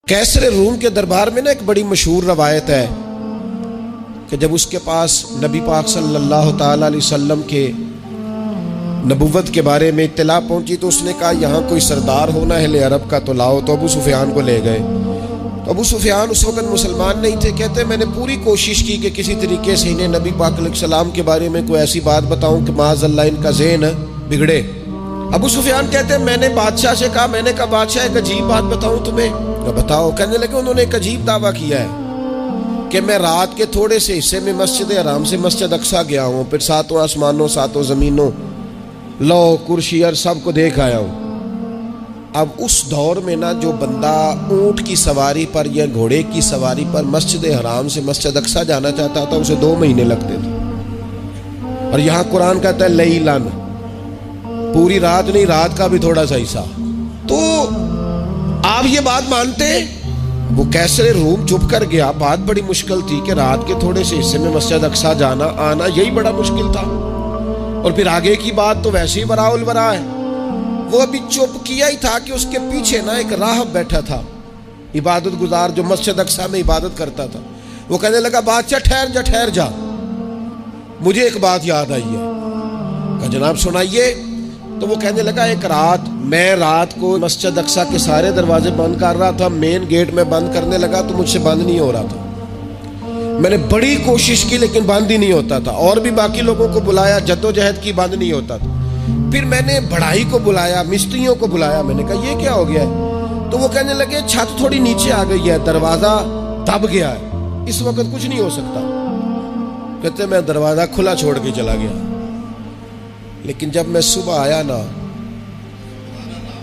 कैसर room के दरबार में ना एक बड़ी मशहूर रवायत है कि जब उसके पास नबी पाक सल्लल्लाहु ताला अलैहि वसल्लम के नबुव्वत के बारे में इत्तला पहुंची तो उसने कहा यहाँ कोई सरदार होना है ले अरब का तो लाओ। तो अबू सुफियान को ले गए। तो अबू सुफियान उस वक्त मुसलमान नहीं थे। कहते मैंने पूरी कोशिश की कि किसी तरीके से इन्हें नबी पाक अलैहिस्सलाम के बारे में कोई ऐसी बात बताऊं कि माज़अल्लाह इनका ज़हन बिगड़े। अबू सुफियान कहते हैं मैंने बादशाह से कहा, मैंने कहा बादशाह एक अजीब बात बताऊं तुम्हें। तो बताओ। कहने लगे उन्होंने एक अजीब दावा किया है कि मैं रात के थोड़े से हिस्से में मस्जिद हराम से मस्जिद अक्सा गया हूँ, फिर सातों आसमानों सातों ज़मीनों लो कुर्सी और सबको देख आया हूँ। अब उस दौर में ना जो बंदा ऊँट की सवारी पर या घोड़े की सवारी पर मस्जिद हराम से मस्जिद अक्सा जाना चाहता था उसे 2 महीने लगते थे। और यहाँ कुरान कहता है लैलन, पूरी रात नहीं, रात का भी थोड़ा सा हिस्सा। तो आप ये बात मानते? वो कैसर रूम चुप कर गया। बात बड़ी मुश्किल थी कि रात के थोड़े से हिस्से में मस्जिद अक्सा जाना आना यही बड़ा मुश्किल था। और फिर आगे की बात तो वैसे ही बराउल बरा है। वो अभी चुप किया ही था कि उसके पीछे ना एक राहब बैठा था, इबादत गुजार, जो मस्जिद अक्सा में इबादत करता था। वो कहने लगा बादशाह ठहर जा, मुझे एक बात याद आई है। कहा जनाब सुनाइए। तो वो कहने लगा एक रात मैं रात को मस्जिद अक्सा के सारे दरवाजे बंद कर रहा था, मेन गेट में बंद करने लगा तो मुझसे बंद नहीं हो रहा था। मैंने बड़ी कोशिश की लेकिन बंद ही नहीं होता था। और भी बाकी लोगों को बुलाया, जद्दोजहद की, बंद नहीं होता था। फिर मैंने बढ़ाई को बुलाया, मिस्त्रियों को बुलाया। मैंने कहा ये क्या हो गया है? तो वो कहने लगे छत थोड़ी नीचे आ गई है, दरवाजा दब गया है, इस वक्त कुछ नहीं हो सकता। कहते मैं दरवाजा खुला छोड़ के चला गया। लेकिन जब मैं सुबह आया ना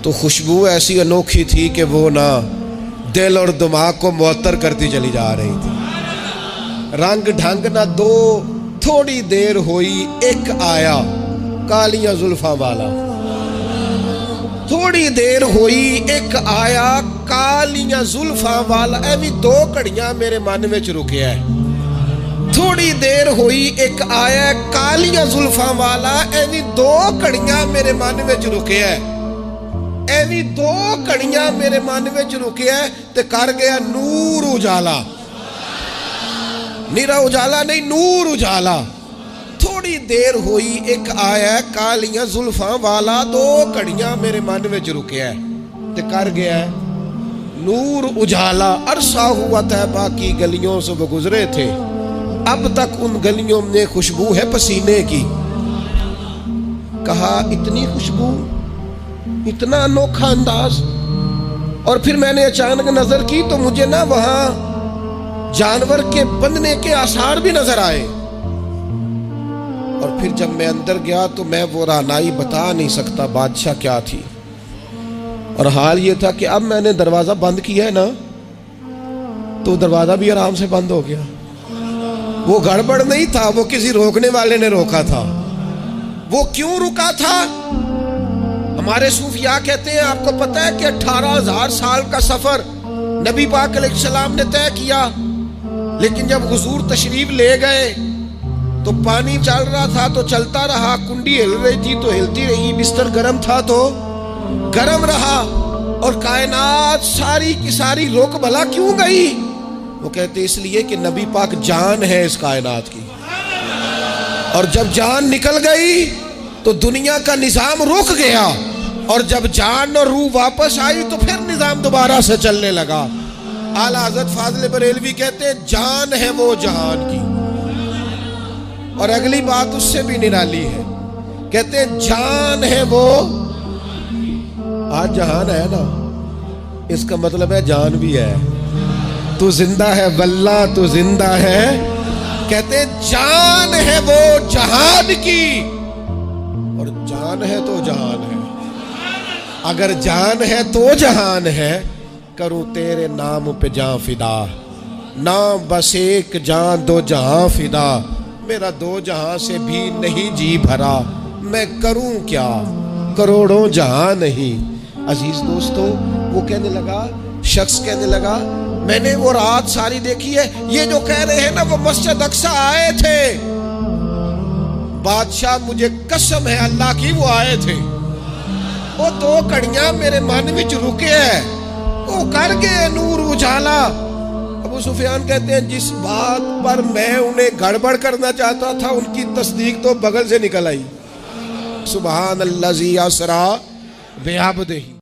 तो खुशबू ऐसी अनोखी थी कि वो ना दिल और दिमाग को मुअत्तर करती चली जा रही थी। रंग ढंग ना दो, थोड़ी देर हुई एक आया कालियां जुल्फा वाला। थोड़ी देर हुई एक आया कालियां जुल्फा वाला। ऐवी 2 घड़ियां मेरे मन में रुके है। थोड़ी देर हुई एक आया कालियां जुल्फा वाला। ऐवी 2 घड़ियां मेरे मन में रुके है। ऐवी 2 घड़ियां मेरे मन में रुके है ते कर गया नूर उजाला। निरा उजाला नहीं, नूर उजाला। थोड़ी देर हुई एक आया कालियां जुल्फा वाला। 2 घड़ियां मेरे मन में रुके है ते कर गया नूर उजाला। अरसा हुआ था बाकी गलियों से वो गुजरे थे, अब तक उन गलियों में खुशबू है पसीने की। कहा इतनी खुशबू, इतना अनोखा अंदाज। और फिर मैंने अचानक नजर की तो मुझे ना वहां जानवर के बंधने के आसार भी नजर आए। और फिर जब मैं अंदर गया तो मैं वो रानाई बता नहीं सकता बादशाह क्या थी। और हाल ये था कि अब मैंने दरवाजा बंद किया है ना तो दरवाजा भी आराम से बंद हो गया। वो गड़बड़ नहीं था, वो किसी रोकने वाले ने रोका था। वो क्यों रुका था? हमारे सूफिया कहते हैं आपको पता है कि 18,000 साल का सफर नबी पाक अलैहिस्सलाम ने तय किया। लेकिन जब हुजूर तशरीफ ले गए तो पानी चल रहा था तो चलता रहा, कुंडी हिल रही थी तो हिलती रही, बिस्तर गर्म था तो गर्म रहा। और कायनात सारी की सारी रोक भला क्यों गई? वो कहते इसलिए कि नबी पाक जान है इस कायनात की। और जब जान निकल गई तो दुनिया का निजाम रुक गया। और जब जान और रूह वापस आई तो फिर निजाम दोबारा से चलने लगा। आला हज़रत फाज़िल बरेलवी कहते हैं जान है वो जहान की। और अगली बात उससे भी निराली है, कहते हैं जान है वो। आज जहान है ना, इसका मतलब है जान भी है। तू जिंदा है वल्ला, तू जिंदा है। कहते जान है वो जहान की। और जान है तो जहान है। अगर जान है तो जहान है, करूं तेरे नाम पे जान फिदा। नाम बस एक जान 2 जहां फिदा। मेरा 2 जहां से भी नहीं जी भरा, मैं करूं क्या करोड़ों जहां नहीं। अजीज दोस्तों, वो कहने लगा, शख्स कहने लगा मैंने वो रात सारी देखी है। ये जो कह रहे हैं ना वो मस्जिद अक्सा आए थे। बादशाह मुझे कसम है अल्लाह की वो आए थे। वो 2 घड़ियां मेरे मन विच रुके है। वो कर गए नूर اچھالا۔ ابو سفیان کہتے ہیں جس بات پر میں انہیں گڑبڑ کرنا چاہتا تھا ان کی تصدیق تو بغل سے نکل آئی۔ سبحان الذی اسریٰ بعبدہ۔